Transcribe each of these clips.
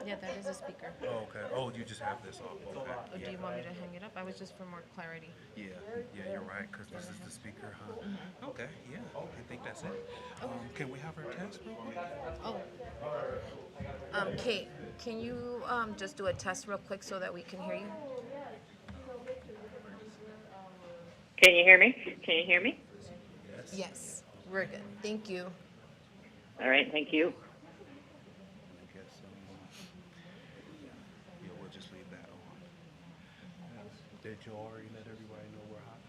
Yeah, that is a speaker. Oh, okay. Oh, you just have this off. Okay. Oh, do you want me to hang it up? I was just for more clarity. Yeah, yeah, you're right, because this is the speaker, huh? Okay, yeah, I think that's it. Can we have her test real quick? Oh, Kate, can you just do a test real quick so that we can hear you? Can you hear me? Can you hear me? Yes. Yes, we're good. Thank you. All right, thank you. I guess, yeah, we'll just leave that on. Did you already let everybody know we're hot?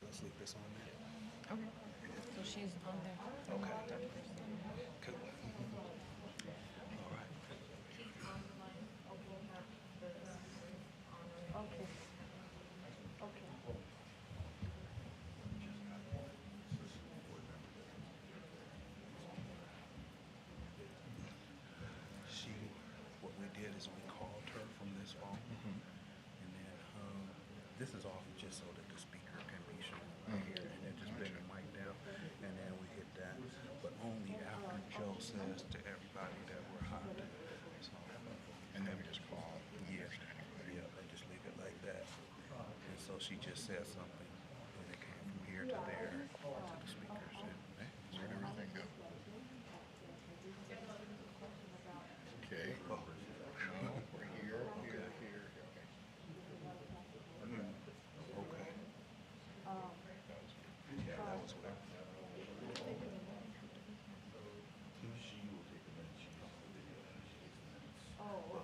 Let's leave this on Okay. So she's on there. there. Okay. Cool. All right. She, what we did is we called her from this phone, and then this is off just so that the speaker can be shown right here, and then just bring the mic down, and then we hit that, but only after Joe says to everybody that we're hot. So, And then we just call. yeah, yeah, and just leave it like that. And so she just said something, and it came from here to there to the speakers. And, Where'd everything go? Okay. oh, No, we're here, here, here. Okay. okay. Yeah, that was weird.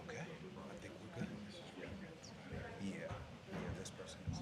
Okay, I think we're good. Yeah, yeah, this person is.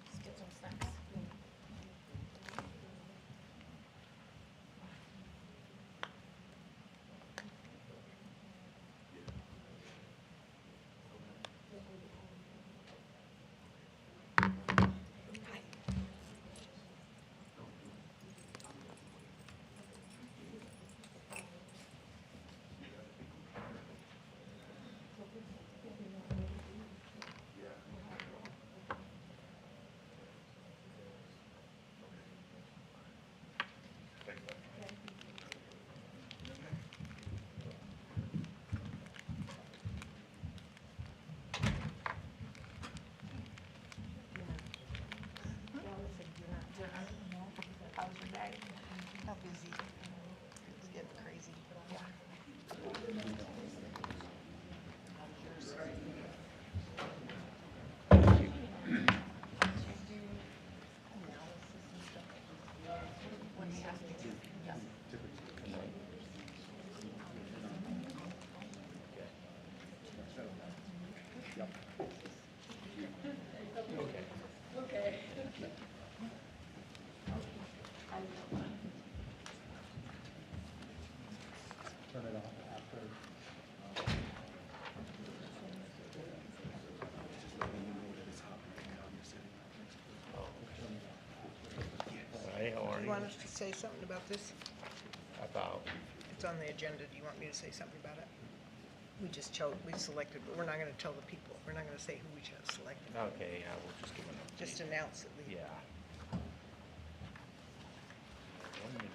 Let's get some snacks. How's your day? How busy? It's getting crazy. Yeah. When he asked me to. Yeah. Hi, how are You you? want us to say something about this? About, It's on the agenda. Do you want me to say something about it? We just chose, we selected, but we're not gonna tell the people. We're not gonna say who we chose selected. okay, I will just give an update. Just announce that we. Yeah. 1 minute.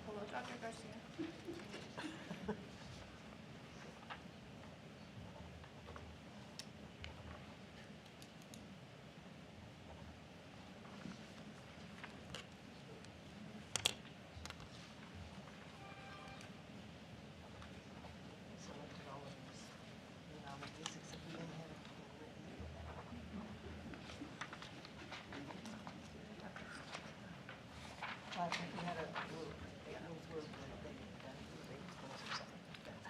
Hello, Dr. Garcia. Selected all of us. The nominees, except we didn't have it written. I think we had a little blurb that they was or something like that.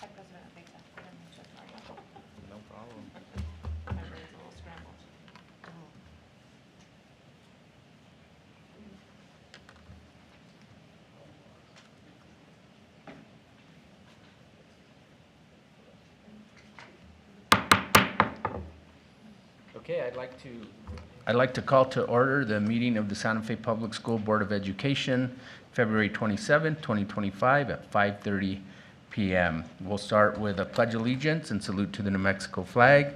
Hi, President Abeyta. I didn't check my email. No problem. My brain's a little scrambled. Okay, I'd like to call to order the meeting of the Santa Fe Public School Board of Education, February 27, 2025 at 5:30 p.m. We'll start with a pledge of allegiance and salute to the New Mexico flag,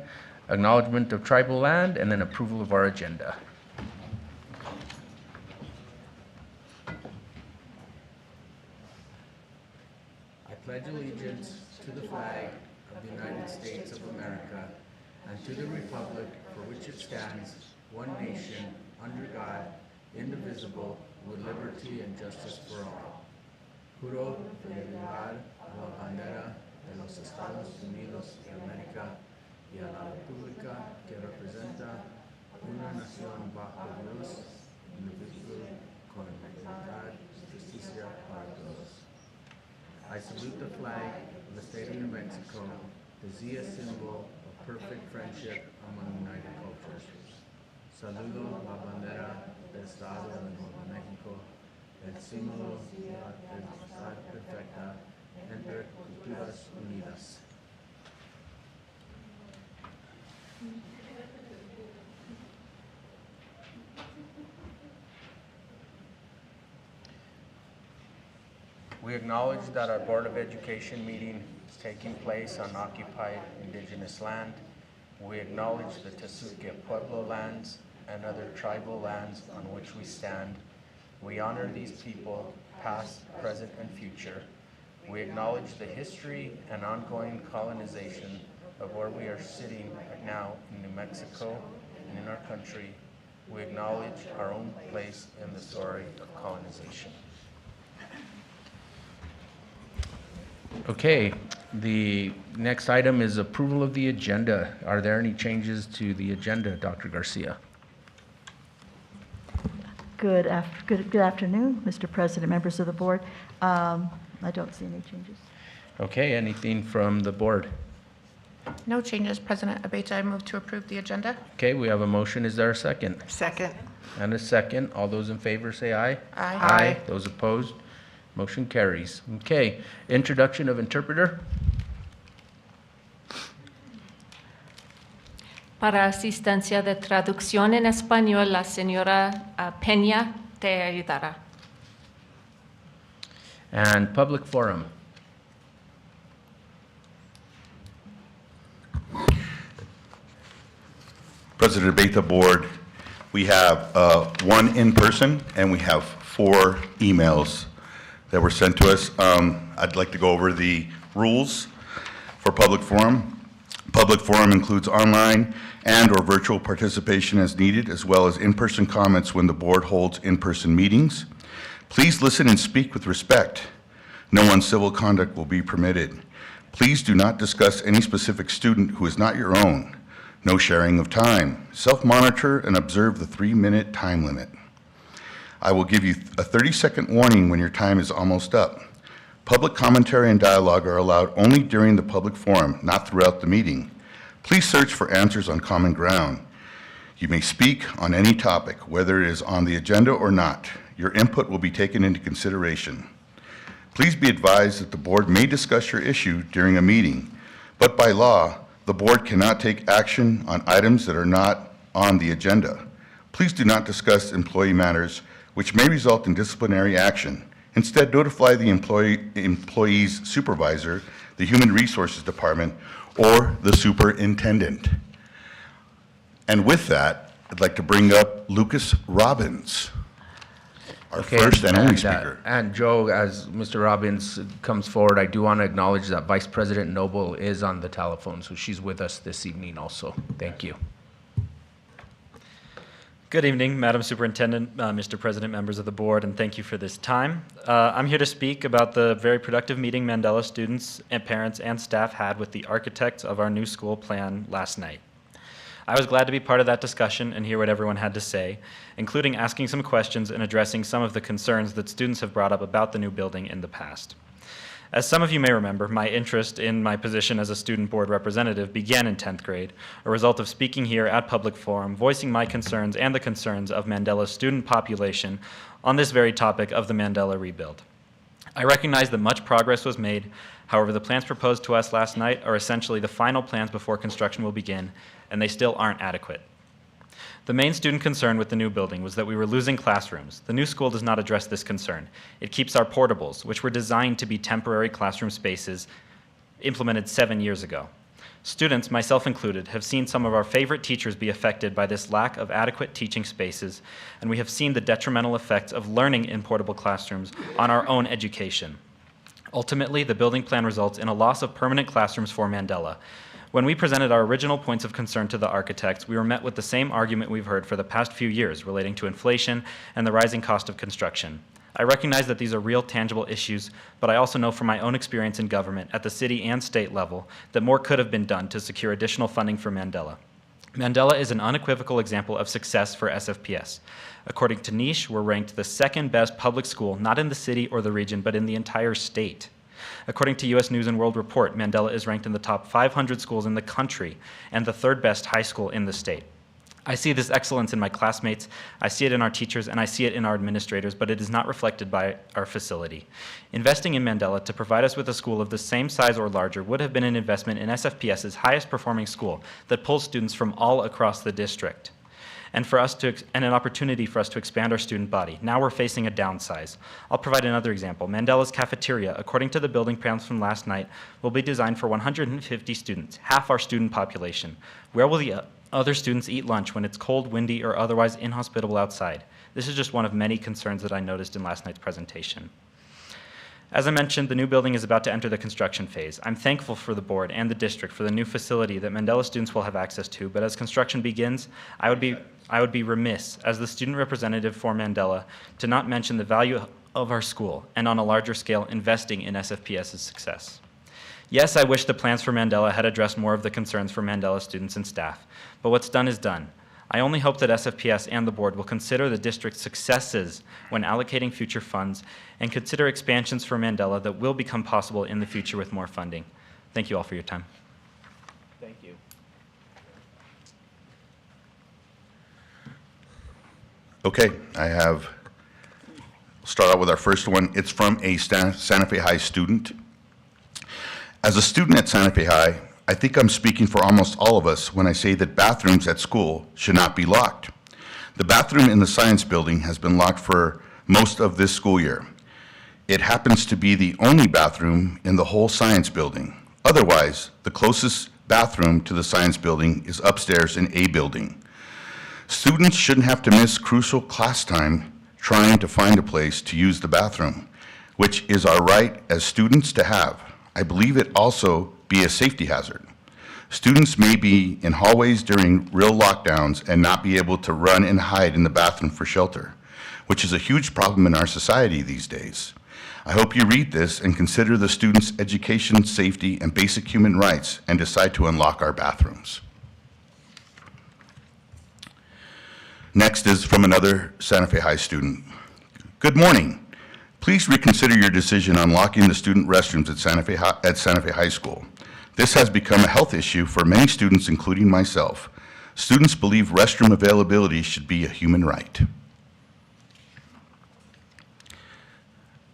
acknowledgement of tribal land, and then approval of our agenda. I pledge allegiance to the flag of the United States of America and to the republic for which it stands, one nation, under God, indivisible, with liberty and justice for all. Juro fidelidad a la bandera de los Estados Unidos de América y a la república que representa una nación bajo Dios, indivisible, con libertad y justicia para todos. I salute the flag of the state of New Mexico, the Zia symbol of perfect friendship among united cultures. Saludo la bandera del Estado de Nuevo México, el símbolo de la amistad perfecta entre culturas unidas. We acknowledge that our Board of Education meeting is taking place on occupied indigenous land. We acknowledge the Tesuque Pueblo lands and other tribal lands on which we stand. We honor these people, past, present, and future. We acknowledge the history and ongoing colonization of where we are sitting right now in New Mexico and in our country. We acknowledge our own place in the story of colonization. Okay, the next item is approval of the agenda. Are there any changes to the agenda, Dr. Garcia? Good afternoon, Mr. President, members of the board. I don't see any changes. Okay, anything from the board? No changes, President Abeyta. I move to approve the agenda. Okay, we have a motion. Is there a second? Second. And a second. All those in favor say aye. Aye. Aye. Those opposed? Motion carries. Okay, introduction of interpreter. Para asistencia de traducción en español, la señora Peña te ayudará. And public forum. President Abeyta Board, we have one in person and we have 4 emails that were sent to us. I'd like to go over the rules for public forum. Public forum includes online and/or virtual participation as needed, as well as in-person comments when the board holds in-person meetings. Please listen and speak with respect. No uncivil conduct will be permitted. Please do not discuss any specific student who is not your own. No sharing of time. Self-monitor and observe the 3-minute time limit. I will give you a 30-second warning when your time is almost up. Public commentary and dialogue are allowed only during the public forum, not throughout the meeting. Please search for answers on common ground. You may speak on any topic, whether it is on the agenda or not. Your input will be taken into consideration. Please be advised that the board may discuss your issue during a meeting, but by law, the board cannot take action on items that are not on the agenda. Please do not discuss employee matters which may result in disciplinary action. Instead, notify the employee's supervisor, the Human Resources Department, or the superintendent. And with that, I'd like to bring up Lucas Robbins, our first and only speaker. And Joe, as Mr. Robbins comes forward, I do want to acknowledge that Vice President Noble is on the telephone, so she's with us this evening also. Thank you. Good evening, Madam Superintendent, Mr. President, members of the board, and thank you for this time. I'm here to speak about the very productive meeting Mandela students and parents and staff had with the architects of our new school plan last night. I was glad to be part of that discussion and hear what everyone had to say, including asking some questions and addressing some of the concerns that students have brought up about the new building in the past. As some of you may remember, my interest in my position as a student board representative began in 10th grade, a result of speaking here at Public Forum, voicing my concerns and the concerns of Mandela's student population on this very topic of the Mandela rebuild. I recognize that much progress was made. However, the plans proposed to us last night are essentially the final plans before construction will begin, and they still aren't adequate. The main student concern with the new building was that we were losing classrooms. The new school does not address this concern. It keeps our portables, which were designed to be temporary classroom spaces implemented 7 years ago. Students, myself included, have seen some of our favorite teachers be affected by this lack of adequate teaching spaces, and we have seen the detrimental effects of learning in portable classrooms on our own education. Ultimately, the building plan results in a loss of permanent classrooms for Mandela. When we presented our original points of concern to the architects, we were met with the same argument we've heard for the past few years relating to inflation and the rising cost of construction. I recognize that these are real, tangible issues, but I also know from my own experience in government at the city and state level that more could have been done to secure additional funding for Mandela. Mandela is an unequivocal example of success for SFPS. According to Niche, we're ranked the second best public school, not in the city or the region, but in the entire state. According to U.S. News & World Report, Mandela is ranked in the top 500 schools in the country and the third best high school in the state. I see this excellence in my classmates, I see it in our teachers, and I see it in our administrators, but it is not reflected by our facility. Investing in Mandela to provide us with a school of the same size or larger would have been an investment in SFPS's highest performing school that pulls students from all across the district. And an opportunity for us to expand our student body. Now we're facing a downsize. I'll provide another example. Mandela's cafeteria, according to the building plans from last night, will be designed for 150 students, half our student population. Where will the other students eat lunch when it's cold, windy, or otherwise inhospitable outside? This is just one of many concerns that I noticed in last night's presentation. As I mentioned, the new building is about to enter the construction phase. I'm thankful for the board and the district for the new facility that Mandela students will have access to, but as construction begins, I would be remiss as the student representative for Mandela to not mention the value of our school and on a larger scale investing in SFPS's success. Yes, I wish the plans for Mandela had addressed more of the concerns for Mandela students and staff, but what's done is done. I only hope that SFPS and the board will consider the district's successes when allocating future funds and consider expansions for Mandela that will become possible in the future with more funding. Thank you all for your time. Thank you. Okay, start out with our first one. It's from a Santa Fe High student. As a student at Santa Fe High, I think I'm speaking for almost all of us when I say that bathrooms at school should not be locked. The bathroom in the science building has been locked for most of this school year. It happens to be the only bathroom in the whole science building. Otherwise, the closest bathroom to the science building is upstairs in A building. Students shouldn't have to miss crucial class time trying to find a place to use the bathroom, which is our right as students to have. I believe it also be a safety hazard. Students may be in hallways during real lockdowns and not be able to run and hide in the bathroom for shelter, which is a huge problem in our society these days. I hope you read this and consider the students' education, safety, and basic human rights and decide to unlock our bathrooms. Next is from another Santa Fe High student. Good morning. Please reconsider your decision on locking the student restrooms at Santa Fe High School. This has become a health issue for many students, including myself. Students believe restroom availability should be a human right.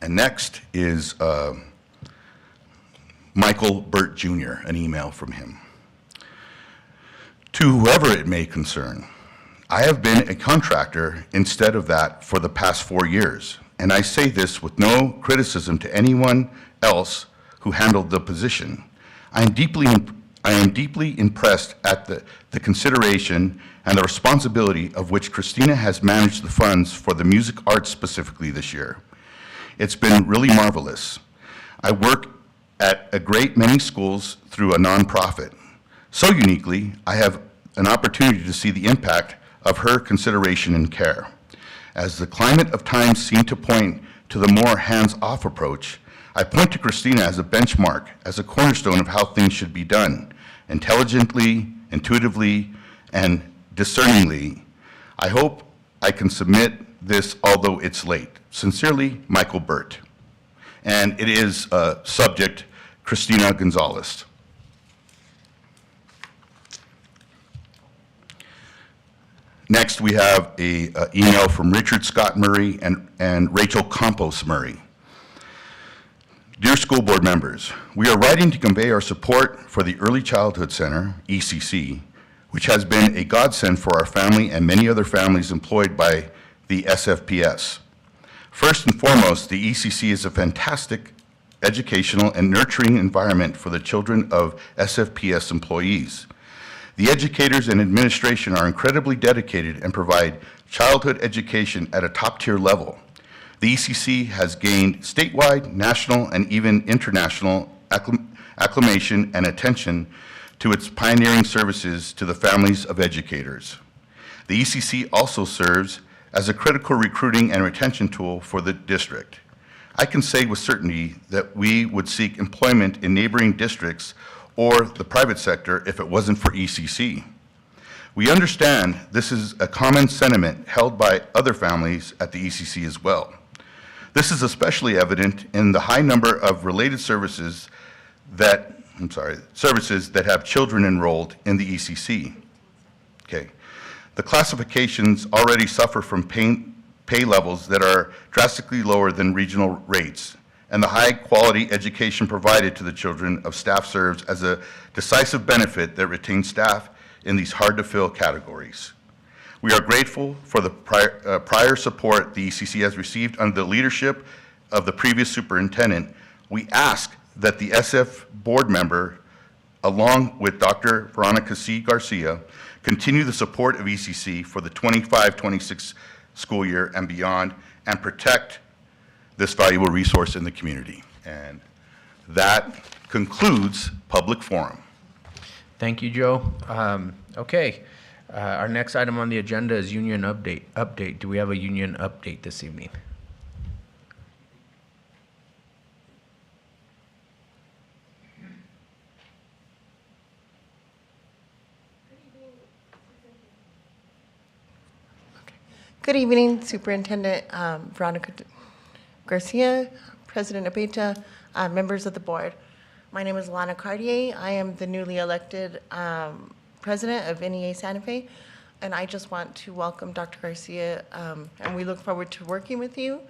And next is Michael Burt Jr., an email from him. To whoever it may concern, I have been a contractor instead of that for the past 4 years, and I say this with no criticism to anyone else who handled the position. I am deeply impressed at the consideration and the responsibility of which Christina has managed the funds for the music arts specifically this year. It's been really marvelous. I work at a great many schools through a nonprofit. So uniquely, I have an opportunity to see the impact of her consideration and care. As the climate of times seem to point to the more hands-off approach, I point to Christina as a benchmark, as a cornerstone of how things should be done, intelligently, intuitively, and discerningly. I hope I can submit this, although it's late. Sincerely, Michael Burt. And it is subject Christina Gonzalez. Next, we have a email from Richard Scott Murray and Rachel Campos Murray. Dear school board members, we are writing to convey our support for the Early Childhood Center, ECC, which has been a godsend for our family and many other families employed by the SFPS. First and foremost, the ECC is a fantastic educational and nurturing environment for the children of SFPS employees. The educators and administration are incredibly dedicated and provide childhood education at a top-tier level. The ECC has gained statewide, national, and even international acclamation and attention to its pioneering services to the families of educators. The ECC also serves as a critical recruiting and retention tool for the district. I can say with certainty that we would seek employment in neighboring districts or the private sector if it wasn't for ECC. We understand this is a common sentiment held by other families at the ECC as well. This is especially evident in the high number of related services that have children enrolled in the ECC. Okay. The classifications already suffer from pay levels that are drastically lower than regional rates, and the high-quality education provided to the children of staff serves as a decisive benefit that retains staff in these hard-to-fill categories. We are grateful for the prior support the ECC has received under the leadership of the previous superintendent. We ask that the SF board member, along with Dr. Veronica C. Garcia, continue the support of ECC for the 25-26 school year and beyond, and protect this valuable resource in the community. And that concludes public forum. Thank you, Joe. Okay. Our next item on the agenda is union update. Do we have a union update this evening? Good evening, Superintendent Veronica Garcia, President Abeta, members of the board. My name is Lana Cartier. I am the newly elected president of NEA Santa Fe, and I just want to welcome Dr. Garcia, and we look forward to working with you.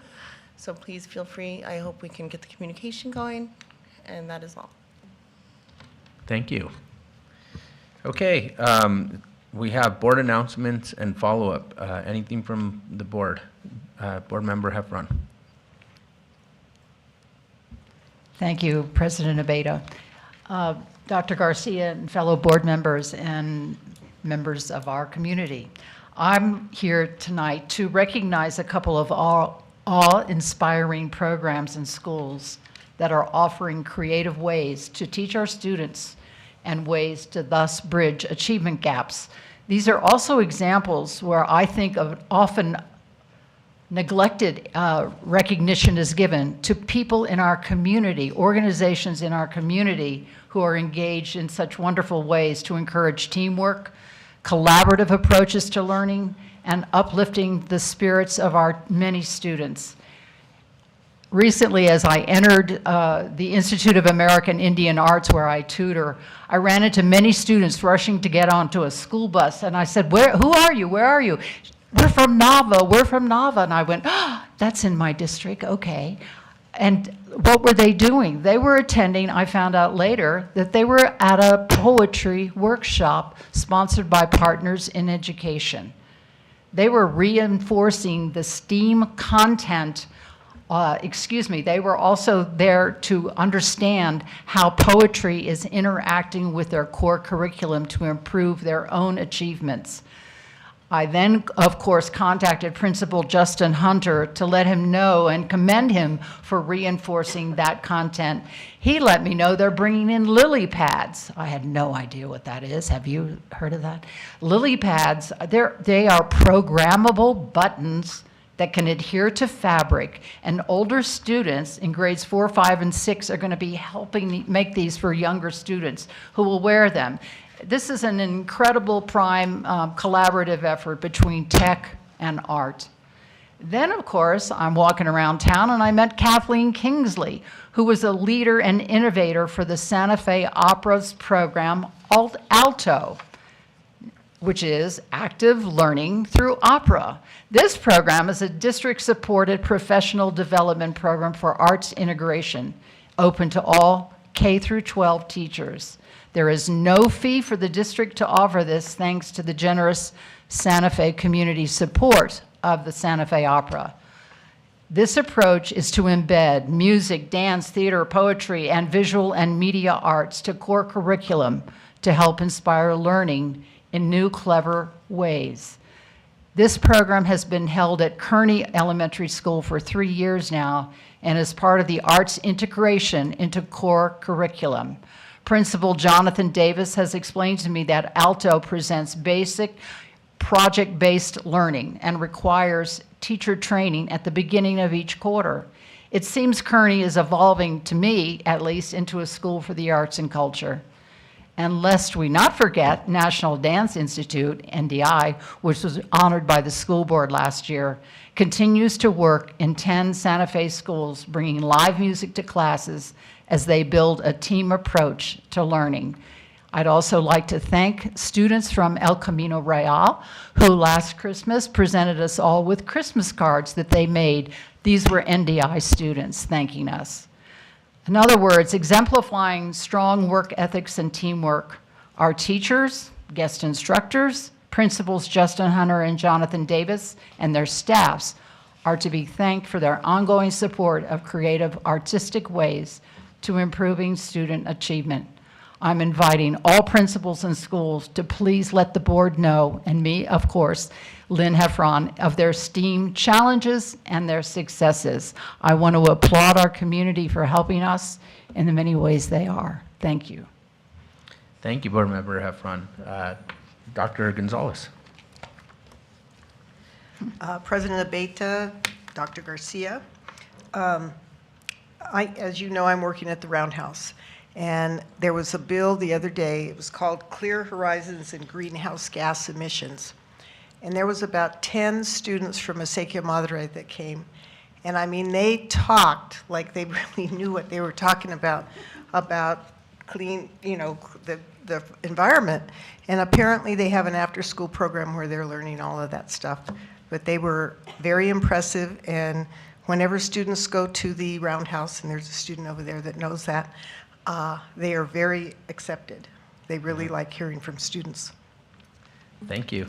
So please feel free. I hope we can get the communication going, and that is all. Thank you. Okay, we have board announcements and follow-up. Anything from the board? Board member Heffron. Thank you, President Abeta. Dr. Garcia and fellow board members and members of our community. I'm here tonight to recognize a couple of awe-inspiring programs in schools that are offering creative ways to teach our students and ways to thus bridge achievement gaps. These are also examples where I think of often neglected recognition is given to people in our community, organizations in our community who are engaged in such wonderful ways to encourage teamwork, collaborative approaches to learning, and uplifting the spirits of our many students. Recently, as I entered the Institute of American Indian Arts, where I tutor, I ran into many students rushing to get onto a school bus, and I said, who are you? Where are you? We're from Nava, we're from Nava. And I went, oh, that's in my district, okay. And what were they doing? They were attending, I found out later, that they were at a poetry workshop sponsored by Partners in Education. They were reinforcing the STEAM content. They were also there to understand how poetry is interacting with their core curriculum to improve their own achievements. I then, of course, contacted Principal Justin Hunter to let him know and commend him for reinforcing that content. He let me know they're bringing in lily pads. I had no idea what that is. Have you heard of that? Lily pads, they are programmable buttons that can adhere to fabric, and older students in grades 4, 5, and 6 are going to be helping make these for younger students who will wear them. This is an incredible prime collaborative effort between tech and art. Then, of course, I'm walking around town and I met Kathleen Kingsley, who was a leader and innovator for the Santa Fe Opera's program Alto, which is Active Learning Through Opera. This program is a district-supported professional development program for arts integration, open to all K through 12 teachers. There is no fee for the district to offer this, thanks to the generous Santa Fe community support of the Santa Fe Opera. This approach is to embed music, dance, theater, poetry, and visual and media arts to core curriculum to help inspire learning in new, clever ways. This program has been held at Kearney Elementary School for 3 years now and is part of the arts integration into core curriculum. Principal Jonathan Davis has explained to me that Alto presents basic project-based learning and requires teacher training at the beginning of each quarter. It seems Kearney is evolving, to me at least, into a school for the arts and culture. And lest we not forget, National Dance Institute, NDI, which was honored by the school board last year, continues to work in 10 Santa Fe schools, bringing live music to classes as they build a team approach to learning. I'd also like to thank students from El Camino Real, who last Christmas presented us all with Christmas cards that they made. These were NDI students thanking us. In other words, exemplifying strong work ethics and teamwork, our teachers, guest instructors, principals Justin Hunter and Jonathan Davis, and their staffs are to be thanked for their ongoing support of creative artistic ways to improving student achievement. I'm inviting all principals and schools to please let the board know, and me, of course, Lynn Heffron, of their STEAM challenges and their successes. I want to applaud our community for helping us in the many ways they are. Thank you. Thank you, Board Member Heffron. Dr. Gonzalez. President Abeta, Dr. Garcia. As you know, I'm working at the Roundhouse. And there was a bill the other day, it was called Clear Horizons and Greenhouse Gas Emissions. And there was about 10 students from Acequia Madre that came. And I mean, they talked like they really knew what they were talking about clean, the environment. And apparently they have an after-school program where they're learning all of that stuff. But they were very impressive, and whenever students go to the Roundhouse, and there's a student over there that knows that, they are very accepted. They really like hearing from students. Thank you.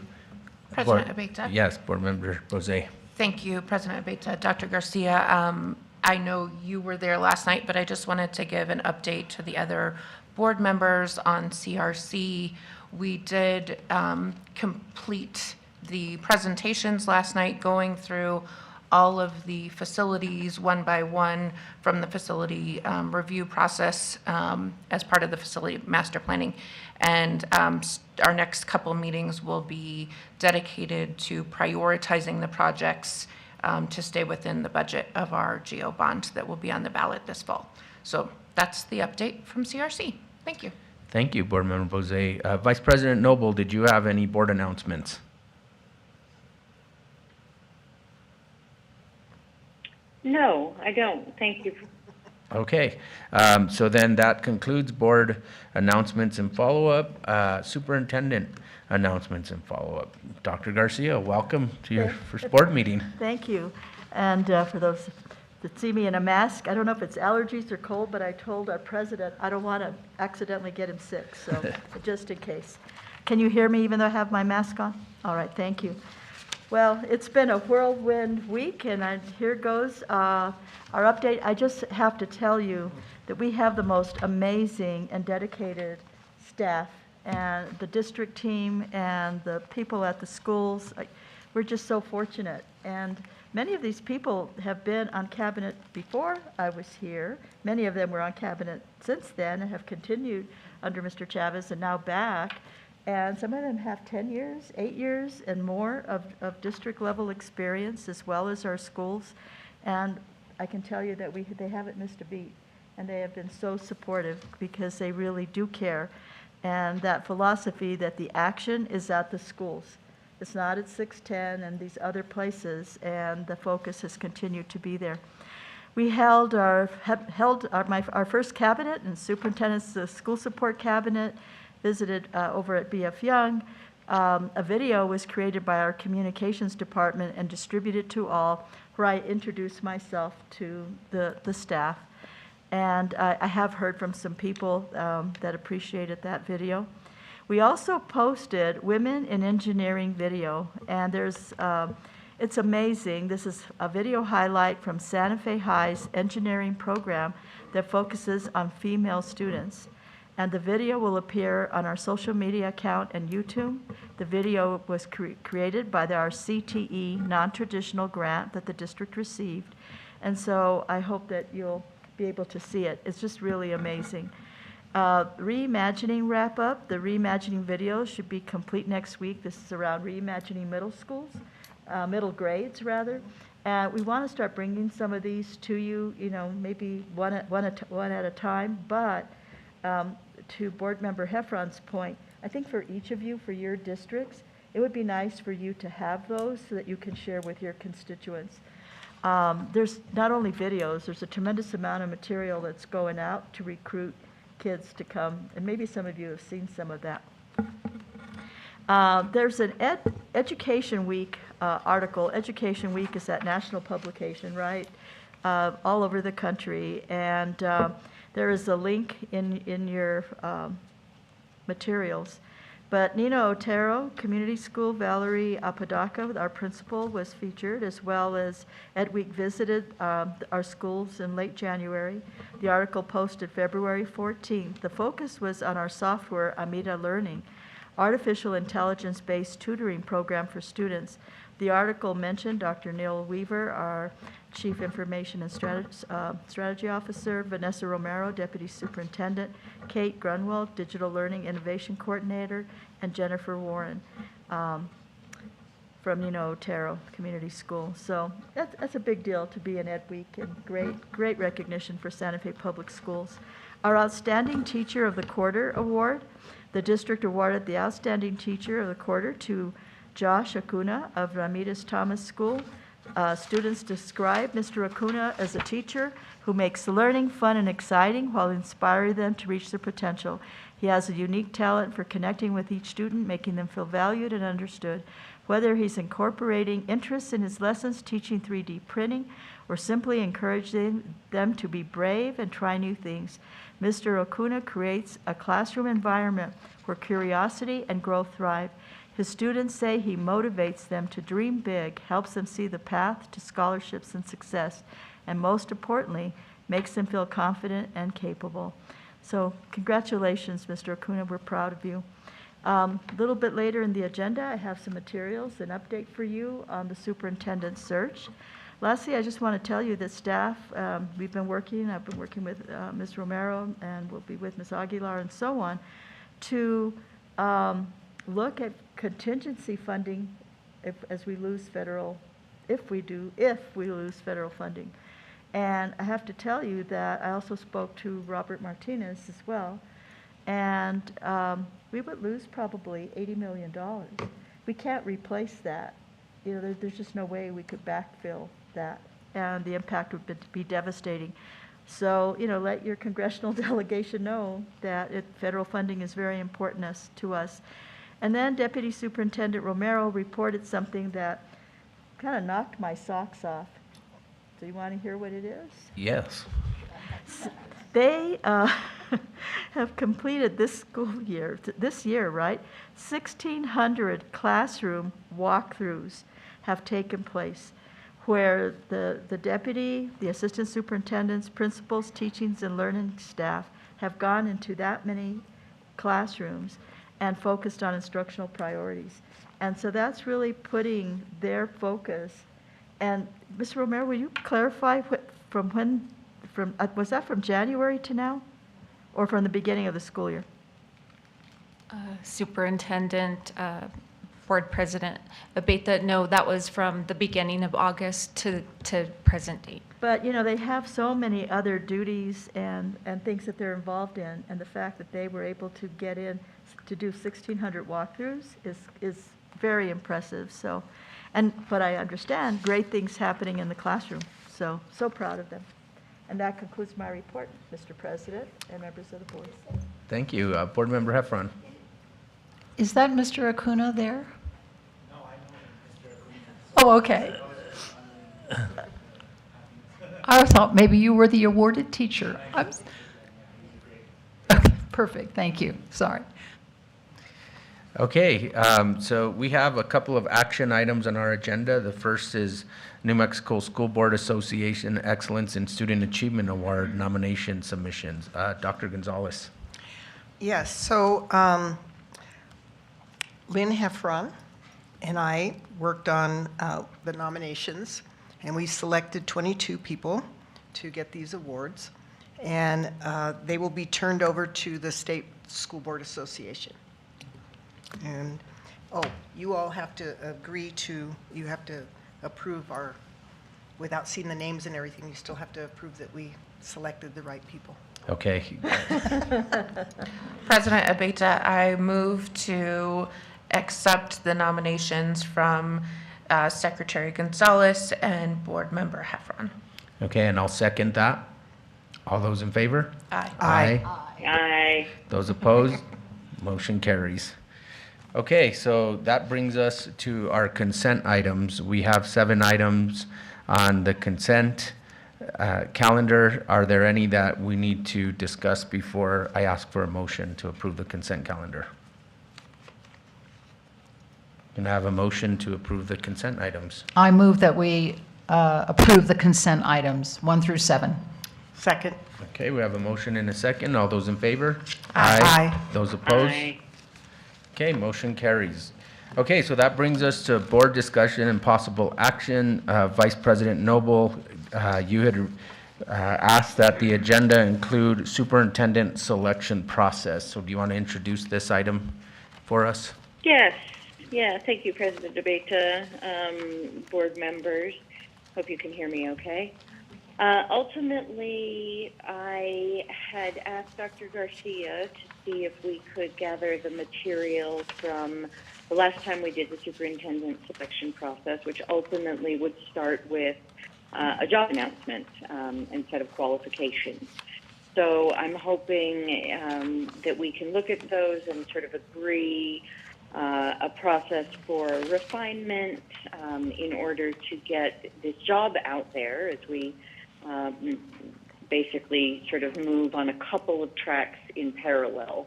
President Abeta? Yes, Board Member Bose. Thank you, President Abeta. Dr. Garcia, I know you were there last night, but I just wanted to give an update to the other board members on CRC. We did complete the presentations last night, going through all of the facilities one by one from the facility review process as part of the facility master planning. And our next couple meetings will be dedicated to prioritizing the projects to stay within the budget of our GO bond that will be on the ballot this fall. So that's the update from CRC. Thank you. Thank you, Board Member Bose. Vice President Noble, did you have any board announcements? No, I don't. Thank you. Okay, so then that concludes board announcements and follow-up. Superintendent announcements and follow-up. Dr. Garcia, welcome to your first board meeting. Thank you. And for those that see me in a mask, I don't know if it's allergies or cold, but I told our president I don't want to accidentally get him sick, so just in case. Can you hear me even though I have my mask on? All right, thank you. Well, it's been a whirlwind week, and here goes our update. I just have to tell you that we have the most amazing and dedicated staff, and the district team and the people at the schools. We're just so fortunate. And many of these people have been on cabinet before I was here. Many of them were on cabinet since then and have continued under Mr. Chavez and now back. And some of them have 10 years, 8 years, and more of district-level experience, as well as our schools. And I can tell you that they haven't missed a beat, and they have been so supportive because they really do care. and that philosophy that the action is at the schools. It's not at 610 and these other places, and the focus has continued to be there. We held our first cabinet and superintendent's school support cabinet, visited over at BF Young. A video was created by our communications department and distributed to all, where I introduced myself to the staff. And I have heard from some people that appreciated that video. We also posted Women in Engineering video, and it's amazing. This is a video highlight from Santa Fe High's engineering program that focuses on female students. And the video will appear on our social media account and YouTube. The video was created by our CTE non-traditional grant that the district received. And so I hope that you'll be able to see it. It's just really amazing. Reimagining wrap-up. The reimagining video should be complete next week. This is around reimagining middle schools, middle grades rather. And we want to start bringing some of these to you, maybe one at a time. But to Board Member Heffron's point, I think for each of you, for your districts, it would be nice for you to have those so that you can share with your constituents. There's not only videos, there's a tremendous amount of material that's going out to recruit kids to come, and maybe some of you have seen some of that. There's an Education Week article. Education Week is that national publication, right? All over the country, and there is a link in your materials. But Nina Otero, Community School, Valerie Apodaca, our principal, was featured, as well as Ed Week visited our schools in late January. The article posted February 14th. The focus was on our software, Amida Learning, artificial intelligence-based tutoring program for students. The article mentioned Dr. Neil Weaver, our Chief Information and Strategy Officer, Vanessa Romero, Deputy Superintendent, Kate Grunwald, Digital Learning Innovation Coordinator, and Jennifer Warren from Nina Otero Community School. So that's a big deal to be in Ed Week, and great recognition for Santa Fe Public Schools. Our Outstanding Teacher of the Quarter Award, the district awarded the Outstanding Teacher of the Quarter to Josh Acuna of Ramirez Thomas School. Students describe Mr. Acuna as a teacher who makes learning fun and exciting while inspiring them to reach their potential. He has a unique talent for connecting with each student, making them feel valued and understood. Whether he's incorporating interests in his lessons, teaching 3D printing, or simply encouraging them to be brave and try new things, Mr. Acuna creates a classroom environment where curiosity and growth thrive. His students say he motivates them to dream big, helps them see the path to scholarships and success, and most importantly, makes them feel confident and capable. So congratulations, Mr. Acuna. We're proud of you. A little bit later in the agenda, I have some materials, an update for you on the superintendent search. Lastly, I just want to tell you that staff, I've been working with Ms. Romero, and we'll be with Ms. Aguilar and so on, to look at contingency funding if we lose federal funding. And I have to tell you that I also spoke to Robert Martinez as well, and we would lose probably $80 million. We can't replace that. There's just no way we could backfill that, and the impact would be devastating. So, let your congressional delegation know that federal funding is very important to us. And then Deputy Superintendent Romero reported something that kind of knocked my socks off. Do you want to hear what it is? Yes. They have completed this year, right? 1,600 classroom walkthroughs have taken place, where the deputy, the assistant superintendents, principals, teachings, and learning staff have gone into that many classrooms and focused on instructional priorities. And so that's really putting their focus. And Mr. Romero, will you clarify was that from January to now, or from the beginning of the school year? Superintendent Board President Abeta, no, that was from the beginning of August to present date. But, you know, they have so many other duties and things that they're involved in, and the fact that they were able to get in to do 1,600 walkthroughs is very impressive, so. But I understand, great things happening in the classroom, so proud of them. And that concludes my report, Mr. President and members of the board. Thank you. Board Member Heffron. Is that Mr. Acuna there? No, I know Mr. Acuna. Oh, okay. I thought maybe you were the awarded teacher. Okay, perfect, thank you, sorry. Okay, so we have a couple of action items on our agenda. The first is New Mexico School Board Association Excellence in Student Achievement Award nomination submissions. Dr. Gonzalez. Yes, so Lynn Heffron and I worked on the nominations, and we selected 22 people to get these awards, and they will be turned over to the State School Board Association. And, you all have to you have to approve without seeing the names and everything, you still have to approve that we selected the right people. Okay. President Abeta, I move to accept the nominations from Secretary Gonzalez and Board Member Heffron. Okay, and I'll second that. All those in favor? Aye. Aye. Aye. Those opposed? Motion carries. Okay, so that brings us to our consent items. We have 7 items on the consent calendar. Are there any that we need to discuss before I ask for a motion to approve the consent calendar? Can I have a motion to approve the consent items? I move that we approve the consent items 1 through 7. Second. Okay, we have a motion and a second. All those in favor? Aye. Those opposed? Aye. Okay, motion carries. Okay, so that brings us to board discussion and possible action. Vice President Noble, you had asked that the agenda include superintendent selection process. So do you want to introduce this item for us? Yes. Yeah, thank you, President Abeta, board members. Hope you can hear me okay. Ultimately, I had asked Dr. Garcia to see if we could gather the materials from the last time we did the superintendent selection process, which ultimately would start with a job announcement and set of qualifications. So I'm hoping that we can look at those and sort of agree a process for refinement in order to get this job out there as we basically sort of move on a couple of tracks in parallel,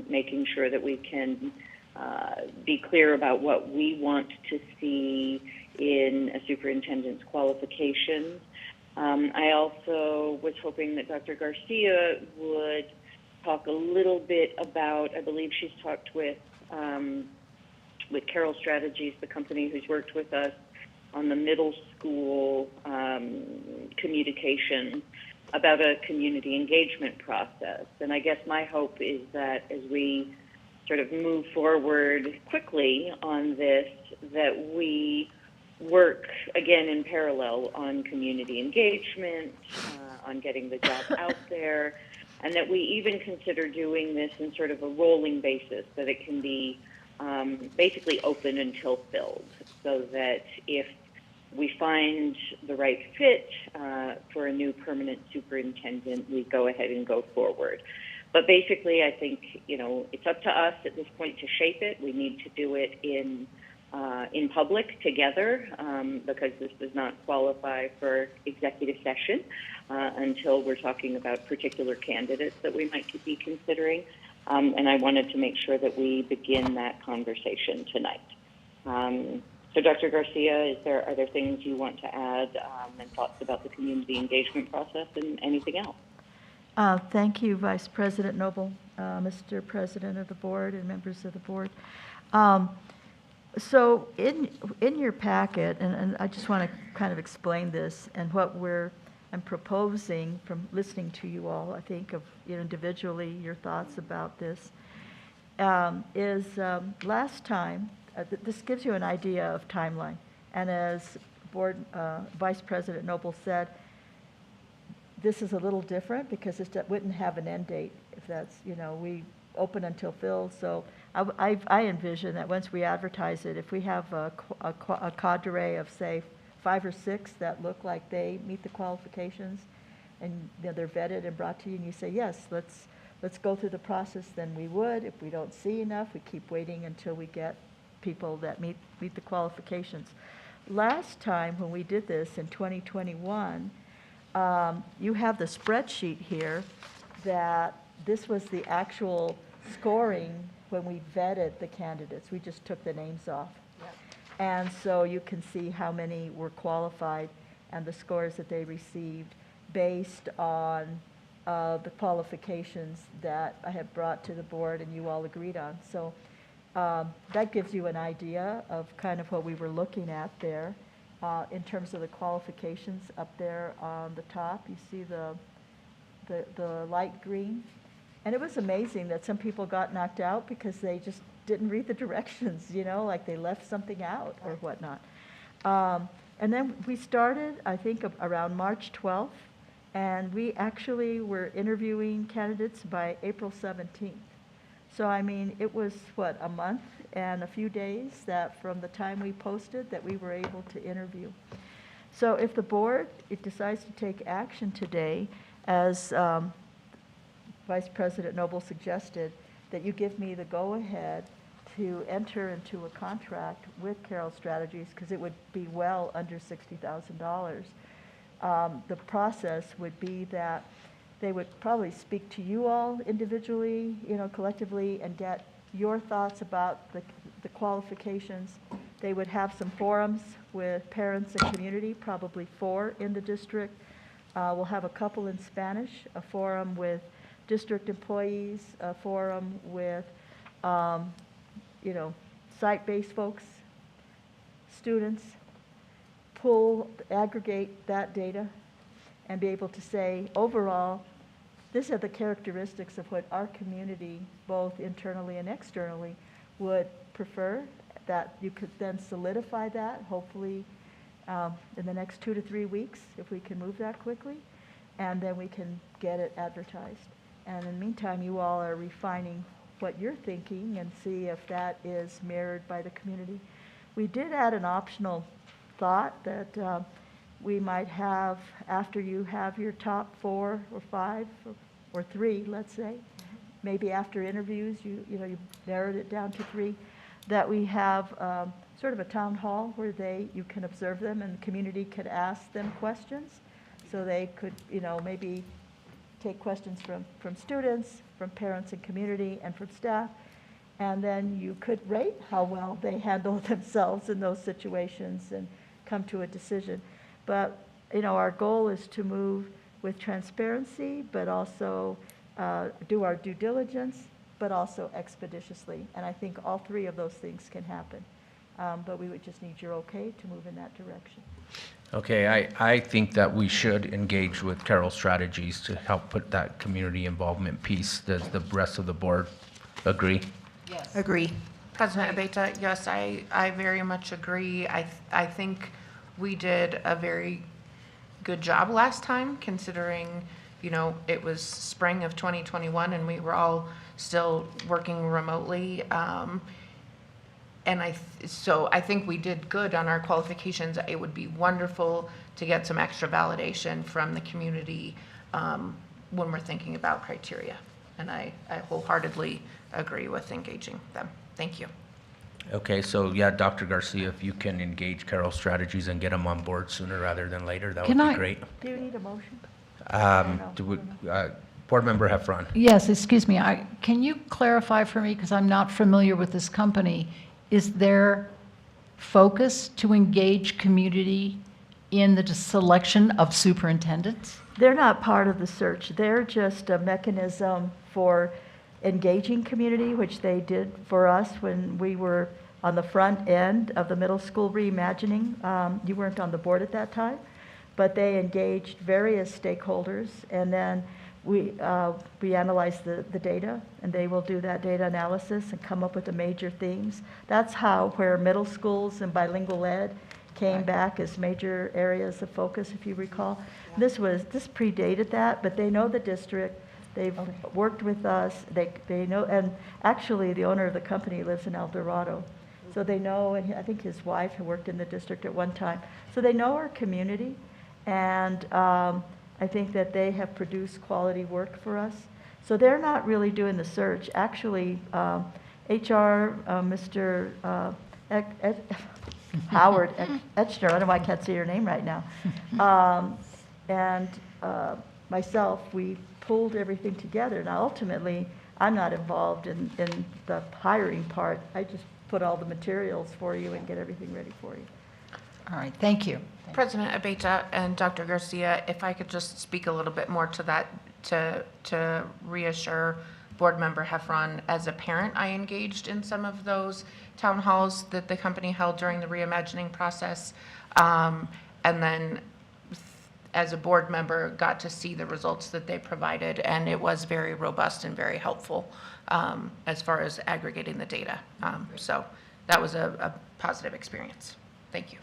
making sure that we can be clear about what we want to see in a superintendent's qualifications. I also was hoping that Dr. Garcia would talk a little bit about, I believe she's talked with Carroll Strategies, the company who's worked with us on the middle school communication, about a community engagement process. And I guess my hope is that as we sort of move forward quickly on this, that we work again in parallel on community engagement, on getting the job out there, and that we even consider doing this in sort of a rolling basis, that it can be basically open until filled, so that if we find the right fit for a new permanent superintendent, we go ahead and go forward. But basically, I think, it's up to us at this point to shape it. We need to do it in public together because this does not qualify for executive session until we're talking about particular candidates that we might be considering. And I wanted to make sure that we begin that conversation tonight. So, Dr. Garcia, are there things you want to add and thoughts about the community engagement process and anything else? Thank you, Vice President Noble, Mr. President of the board, and members of the board. So in your packet, and I just want to kind of explain this and what I'm proposing from listening to you all, I think of individually your thoughts about this, is last time this gives you an idea of timeline. And as Board Vice President Noble said, this is a little different because it wouldn't have an end date if that's, we open until filled. So I envision that once we advertise it, if we have a cadre of, say, 5 or 6 that look like they meet the qualifications and they're vetted and brought to you and you say, yes, let's go through the process, then we would. If we don't see enough, we keep waiting until we get people that meet the qualifications. Last time when we did this in 2021, you have the spreadsheet here that this was the actual scoring when we vetted the candidates. We just took the names off. And so you can see how many were qualified and the scores that they received based on the qualifications that I had brought to the board and you all agreed on. So that gives you an idea of kind of what we were looking at there. In terms of the qualifications up there on the top, you see the light green. And it was amazing that some people got knocked out because they just didn't read the directions, like they left something out or whatnot. And then we started, I think, around March 12th, and we actually were interviewing candidates by April 17th. So, I mean, it was, a month and a few days that from the time we posted that we were able to interview. So if the board decides to take action today, as Vice President Noble suggested, that you give me the go-ahead to enter into a contract with Carroll Strategies, because it would be well under $60,000. The process would be that they would probably speak to you all individually, collectively, and get your thoughts about the qualifications. They would have some forums with parents and community, probably 4 in the district. We'll have a couple in Spanish, a forum with district employees, a forum with, site-based folks, students, aggregate that data, and be able to say, overall, these are the characteristics of what our community, both internally and externally, would prefer, that you could then solidify that, hopefully in the next 2 to 3 weeks, if we can move that quickly, and then we can get it advertised. And in the meantime, you all are refining what you're thinking and see if that is mirrored by the community. We did add an optional thought that we might have, after you have your top 4 or 5 or 3, let's say, maybe after interviews, you narrowed it down to 3, that we have sort of a town hall where you can observe them and the community could ask them questions. So they could, maybe take questions from students, from parents and community, and from staff. And then you could rate how well they handle themselves in those situations and come to a decision. But, our goal is to move with transparency, but also do our due diligence, but also expeditiously. And I think all 3 of those things can happen. But we would just need your okay to move in that direction. Okay, I think that we should engage with Carroll Strategies to help put that community involvement piece. Does the rest of the board agree? Yes. Agree. President Abeyta, yes, I very much agree. I think we did a very good job last time, considering, it was spring of 2021 and we were all still working remotely. And so I think we did good on our qualifications. It would be wonderful to get some extra validation from the community when we're thinking about criteria. And I wholeheartedly agree with engaging them. Thank you. Okay, so yeah, Dr. Garcia, if you can engage Carroll Strategies and get them on board sooner rather than later, that would be great. Do you need a motion? Board Member Heffron. Yes, excuse me. Can you clarify for me, because I'm not familiar with this company, is their focus to engage community in the selection of superintendents? They're not part of the search. They're just a mechanism for engaging community, which they did for us when we were on the front end of the middle school reimagining. You weren't on the board at that time, but they engaged various stakeholders, and then we analyze the data, and they will do that data analysis and come up with the major themes. That's where middle schools and bilingual ed came back as major areas of focus, if you recall. This predated that, but they know the district. They've worked with us. They know, and actually the owner of the company lives in El Dorado. So they know, and I think his wife had worked in the district at one time. So they know our community, and I think that they have produced quality work for us. So they're not really doing the search. Actually, HR, Mr. Howard Etchner, I don't know why I can't say your name right now, and myself, we pulled everything together. Now, ultimately, I'm not involved in the hiring part. I just put all the materials for you and get everything ready for you. All right, thank you. President Abeyta and Dr. Garcia, if I could just speak a little bit more to that, to reassure Board Member Heffron, as a parent, I engaged in some of those town halls that the company held during the reimagining process. And then as a board member, got to see the results that they provided, and it was very robust and very helpful as far as aggregating the data. So that was a positive experience. Thank you.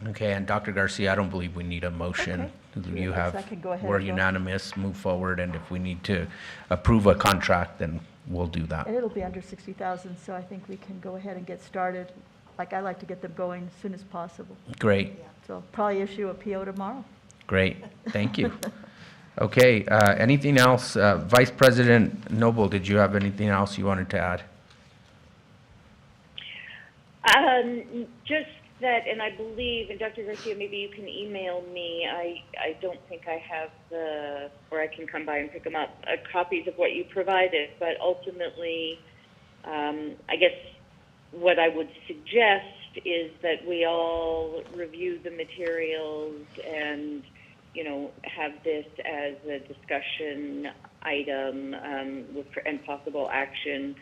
Okay, and Dr. Garcia, I don't believe we need a motion. Okay. You Yes, have, I can go ahead we're and go. unanimous, move forward, and if we need to approve a contract, then we'll do that. And it'll be under 60,000, so I think we can go ahead and get started. Like, I like to get them going as soon as possible. Great, So probably issue a PO tomorrow. great, thank you. Okay, anything else? Vice President Noble, did you have anything else you wanted to add? Just that, and I believe, and Dr. Garcia, maybe you can email me. I don't think I have or I can come by and pick them up, copies of what you provided. But ultimately, I guess what I would suggest is that we all review the materials and, have this as a discussion item and possible action,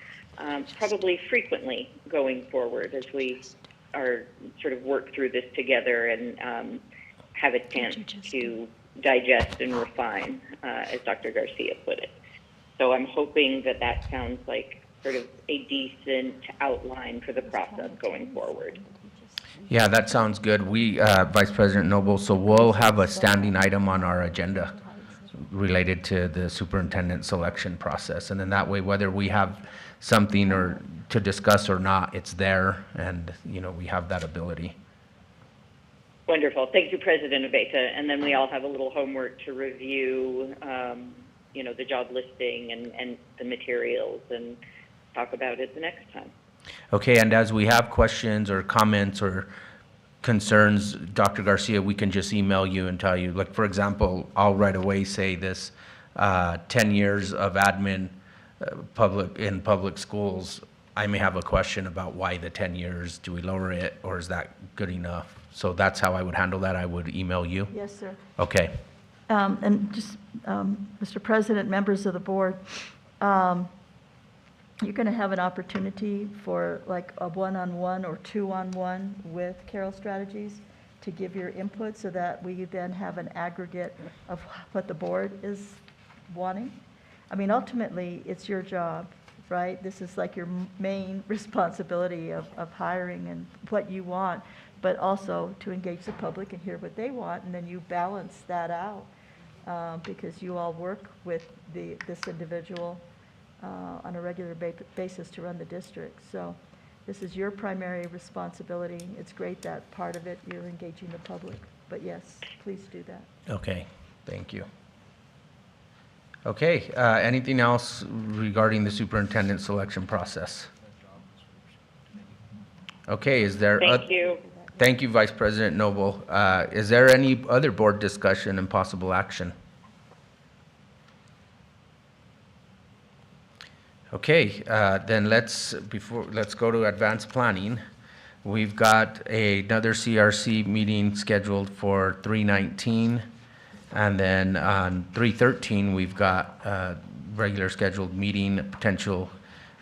probably frequently going forward as we are sort of work through this together and have a chance to digest and refine, as Dr. Garcia put it. So I'm hoping that sounds like sort of a decent outline for the process going forward. Yeah, that sounds good. We, Vice President Noble, so we'll have a standing item on our agenda related to the superintendent selection process. And then that way, whether we have something or to discuss or not, it's there, and, we have that ability. Wonderful. Thank you, President Abeyta. And then we all have a little homework to review, the job listing and the materials and talk about it the next time. Okay, and as we have questions or comments or concerns, Dr. Garcia, we can just email you and tell you. Like, for example, I'll right away say this, 10 years of admin in public schools, I may have a question about why the 10 years. Do we lower it, or is that good enough? So that's how I would handle that. I would email you. Yes, sir. Okay. And just, Mr. President, members of the board, you're going to have an opportunity for like a one-on-one or two-on-one with Carroll Strategies to give your input so that we then have an aggregate of what the board is wanting. I mean, ultimately, it's your job, right? This is like your main responsibility of hiring and what you want, but also to engage the public and hear what they want, and then you balance that out because you all work with this individual on a regular basis to run the district. So this is your primary responsibility. It's great that part of it you're engaging the public, but yes, please do that. Okay, thank you. Okay, anything else regarding the superintendent selection process? Okay, is there? Thank you. Thank you, Vice President Noble. Is there any other board discussion and possible action? Okay, then let's go to advanced planning. We've got another CRC meeting scheduled for 3/19, and then on 3/13 we've got a regular scheduled meeting, potential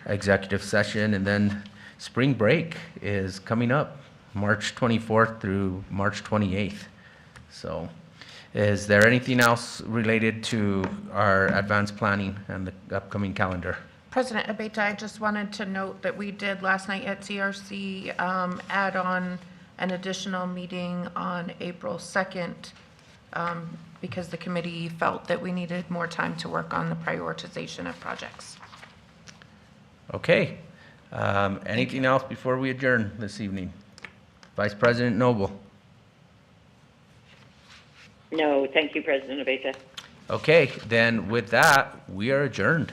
executive session, and then spring break is coming up, March 24th through March 28th. So Is there anything else related to our advanced planning and the upcoming calendar? President Abeyta, I just wanted to note that we did last night at CRC add on an additional meeting on April 2nd because the committee felt that we needed more time to work on the prioritization of projects. Okay. Anything else before we adjourn this evening? Vice President Noble. No, thank you, President Abeyta. Okay, then with that, we are adjourned.